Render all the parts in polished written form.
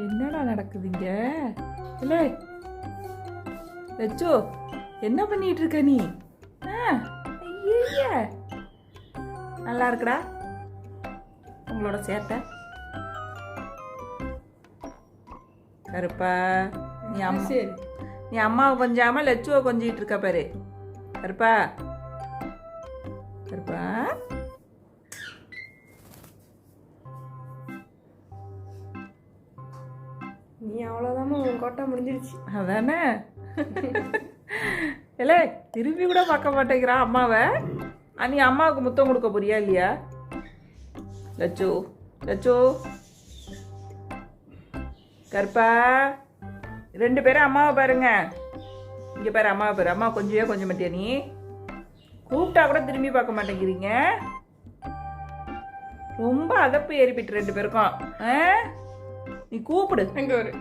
என்னடா நடக்குதுங்க? இல்லை லட்சு, என்ன பண்ணிட்டு இருக்க நீ? ஐய, நல்லா இருக்குடா உங்களோட சேட்டை. கருப்பா, நீ அம்மாவை கொஞ்சாம லட்சுவை கொஞ்சிட்டு இருக்க பாரு. கருப்பா கருப்பா, நீ அவ்வளோதாம்மா, உன் கோட்டை முடிஞ்சிருச்சு. அதானே. இல்லை திரும்பி கூட பார்க்க மாட்டேங்கிறான் அம்மாவை. நீ அம்மாவுக்கு முத்தம் கொடுக்க போறியா இல்லையா? லட்சு லட்சு, கருப்பா, 2 பேரும் அம்மாவை பாருங்க. இங்கே பாரு அம்மாவை பாரு. அம்மா கொஞ்சம் மாட்டியா நீ? கூப்பிட்டா கூட திரும்பி பார்க்க மாட்டேங்கிறீங்க. ரொம்ப அதப்பு ஏறிப்பிட்டு 2 பேருக்கும். நீ கூப்பிடு, அங்கே ஒரு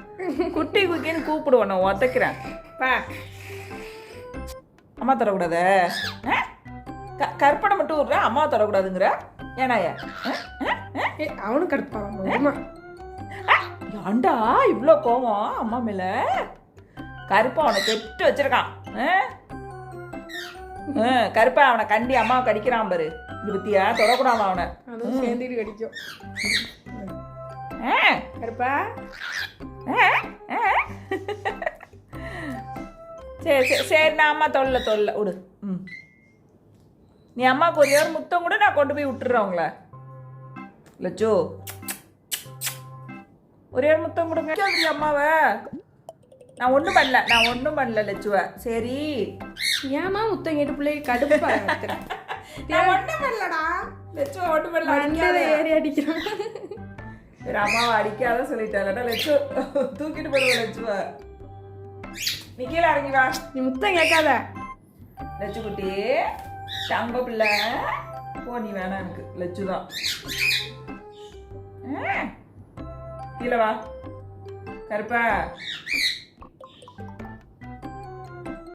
குட்டி குக்கின்னு கூப்பிடுவோம். நான் ஒத்தைக்கிறேன். பா, அம்மா தரக்கூடாத. கற்பனை மட்டும் விட்ற, அம்மா தரக்கூடாதுங்கிற. ஏனாயா அவனும் கடுப்பான். ஏண்டா இவ்வளோ கோவம் அம்மா மேல? கருப்பா அவனை கெட்டு வச்சிருக்கான். கருப்பா அவனை கண்டி அம்மாவை கடிக்கிறான் பாரு. இது பத்தியா? தொடக்கூடாம அவனை. அதுவும் சேர்ந்துட்டு கடிக்கும். கருப்பா, சரி நான் அம்மா தொல்ல விடு. நீ அம்மாவுக்கு ஒரே ஒரு முத்தம் கூட நான் கொண்டு போய் விட்டுறேன் உங்களை. லட்சு, ஒரே ஒரு முத்தம் கொடுங்க அம்மாவை. நான் ஒன்றும் பண்ணல லட்சுவ. சரி ஏமா முத்தம் கேட்டு பிள்ளை கடுப்பா? நான் ஒன்றும் பண்ணலடா லட்சுவ, ஒன்றும் பண்ணல. ஏறி அடிக்கிறான். சரி அம்மாவை அடிக்காத சொல்லிட்டாலடா லட்சு. தூக்கிட்டு போடுவேன் லட்சுவ. நீ கீழே இறங்கி வா. நீ முத்தம் கேட்காத லட்சு குட்டி, தங்க பிள்ளை. போ, நீ வேணாம் எனக்கு. லட்சு தான். கீழே வா கருப்பா.